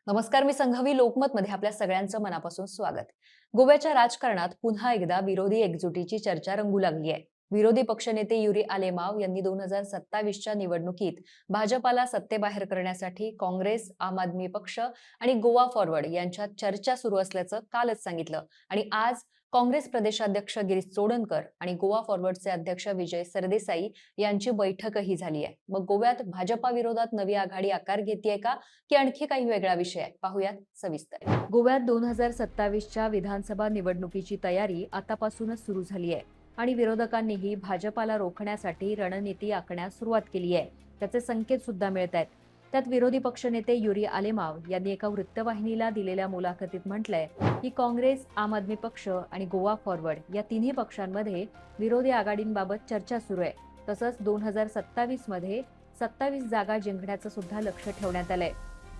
नमस्कार, मी संघवी लोकमतमध्ये आपल्या सगळ्यांचं मनापासून स्वागत. गोव्याच्या राजकारणात पुन्हा एकदा विरोधी एकजुटीची चर्चा रंगू लागली आहे. विरोधी पक्षनेते युरी आलेमाव यांनी 2027च्या निवडणुकीत भाजपाला सत्तेबाहेर करण्यासाठी काँग्रेस, आम आदमी पक्ष आणि गोवा फॉरवर्ड यांच्यात चर्चा सुरू असल्याचं कालच सांगितलं. आणि आज काँग्रेस प्रदेशाध्यक्ष गिरीश चोडणकर आणि गोवा फॉरवर्डचे अध्यक्ष विजय सरदेसाई यांची बैठकही झाली आहे. मग गोव्यात भाजपा विरोधात नवी आघाडी आकार घेतेय का, की आणखी काही वेगळा विषय आहे? पाहूयात सविस्तर. गोव्यात 2027च्या विधानसभा निवडणुकीची तयारी आतापासूनच सुरू झाली आहे आणि विरोधकांनीही भाजपाला रोखण्यासाठी रणनीती आखण्यास सुरुवात केली आहे. त्याचे संकेत सुद्धा मिळत आहेत. त्यात विरोधी पक्षनेते युरी आलेमाव यांनी एका वृत्तवाहिनीला दिलेल्या मुलाखतीत म्हटलंय की काँग्रेस, आम आदमी पक्ष आणि गोवा फॉरवर्ड या तिन्ही पक्षांमध्ये विरोधी आघाडींबाबत चर्चा सुरू आहे. तसंच 2027 मध्ये 27 जागा जिंकण्याचं सुद्धा लक्ष ठेवण्यात आलंय.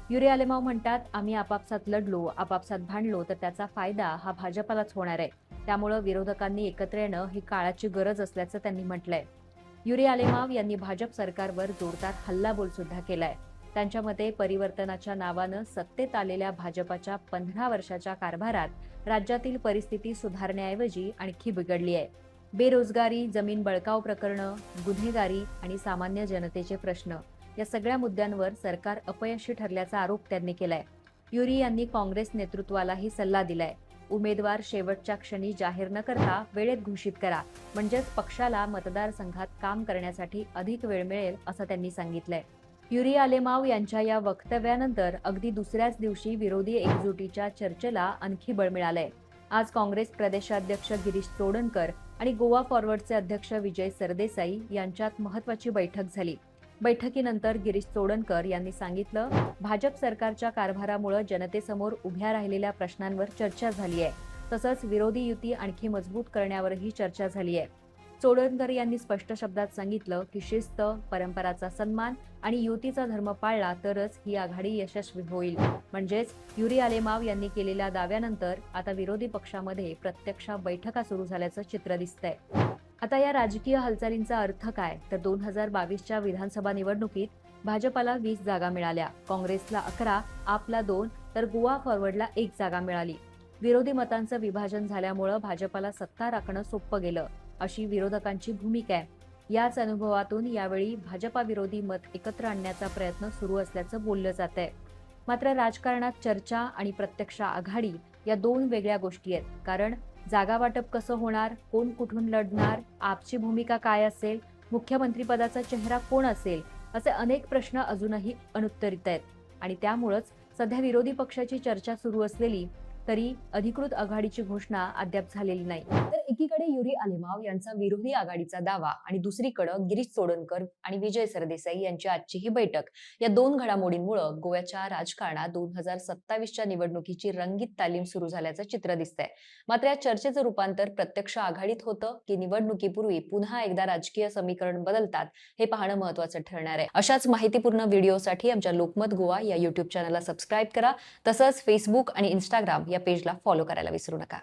युरी आलेमाव म्हणतात, आम्ही आपापसात लढलो, आपापसात भांडलो तर त्याचा फायदा हा भाजपालाच होणार आहे. त्यामुळे विरोधकांनी एकत्र येणं ही काळाची गरज असल्याचं त्यांनी म्हटलंय. युरी आलेमाव यांनी भाजप सरकारवर जोरदार हल्लाबोल सुद्धा केलाय. त्यांच्या मते परिवर्तनाच्या नावानं सत्तेत आलेल्या भाजपाच्या 15 वर्षाच्या कारभारात राज्यातील परिस्थिती सुधारण्याऐवजी आणखी बिघडली आहे. बेरोजगारी, जमीन बळकाव प्रकरणं, गुन्हेगारी आणि सामान्य जनतेचे प्रश्न या सगळ्या मुद्द्यांवर सरकार अपयशी ठरल्याचा आरोप त्यांनी केलाय. युरी यांनी काँग्रेस नेतृत्वालाही सल्ला दिलाय. उमेदवार शेवटच्या क्षणी जाहीर न करता वेळेत घोषित करा, म्हणजेच पक्षाला मतदारसंघात काम करण्यासाठी अधिक वेळ मिळेल असं त्यांनी सांगितलंय. युरी आलेमाव यांच्या या वक्तव्यानंतर अगदी दुसऱ्याच दिवशी विरोधी एकजुटीच्या चर्चेला आणखी बळ मिळालंय. आज काँग्रेस प्रदेशाध्यक्ष गिरीश चोडणकर आणि गोवा फॉरवर्डचे अध्यक्ष विजय सरदेसाई यांच्यात महत्त्वाची बैठक झाली. बैठकीनंतर गिरीश चोडणकर यांनी सांगितलं, भाजप सरकारच्या कारभारामुळे जनतेसमोर उभ्या राहिलेल्या प्रश्नांवर चर्चा झाली आहे. तसंच विरोधी युती आणखी मजबूत करण्यावरही चर्चा झाली आहे. चोडणकर यांनी स्पष्ट शब्दात सांगितलं की शिस्त, परंपराचा सन्मान आणि युतीचा धर्म पाळला तरच ही आघाडी यशस्वी होईल. म्हणजेच युरी आलेमाव यांनी केलेल्या दाव्यानंतर आता विरोधी पक्षामध्ये प्रत्यक्ष बैठका सुरू झाल्याचं चित्र दिसतंय. आता या राजकीय हालचालींचा अर्थ काय, तर 2022च्या विधानसभा निवडणुकीत भाजपाला 20 जागा मिळाल्या, काँग्रेसला 11, आपला 2 तर गोवा फॉरवर्डला 1 जागा मिळाली. विरोधी मतांचं विभाजन झाल्यामुळं भाजपाला सत्ता राखणं सोपं गेलं, अशी विरोधकांची भूमिका आहे. याच अनुभवातून यावेळी भाजपा विरोधी मत एकत्र आणण्याचा प्रयत्न सुरू असल्याचं बोललं जात आहे. मात्र राजकारणात चर्चा आणि प्रत्यक्ष आघाडी या दोन वेगळ्या गोष्टी आहेत. कारण जागा वाटप कसं होणार, कोण कुठून लढणार, आपची भूमिका काय असेल, मुख्यमंत्रीपदाचा चेहरा कोण असेल, असे अनेक प्रश्न अजूनही अनुत्तरित आहेत. आणि त्यामुळेच सध्या विरोधी पक्षाची चर्चा सुरू असलेली तरी अधिकृत आघाडीची घोषणा अद्याप झालेली नाही. तर एकीकडे युरी आलेमाव यांचा विरोधी आघाडीचा दावा आणि दुसरीकडे गिरीश चोडणकर आणि विजय सरदेसाई यांची आजची ही बैठक, या दोन घडामोडींमुळे गोव्याच्या राजकारणात 2027च्या निवडणुकीची रंगीत तालीम सुरू झाल्याचं चित्र दिसतंय. मात्र या चर्चेचं रूपांतर प्रत्यक्ष आघाडीत होतं की निवडणुकीपूर्वी पुन्हा एकदा राजकीय समीकरण बदलतात, हे पाहणं महत्त्वाचं ठरणार आहे. अशाच माहितीपूर्ण व्हिडिओसाठी आमच्या लोकमत गोवा या YouTube चॅनलला सबस्क्राईब करा. तसंच फेसबुक आणि इंस्टाग्राम या पेजला फॉलो करायला विसरू नका.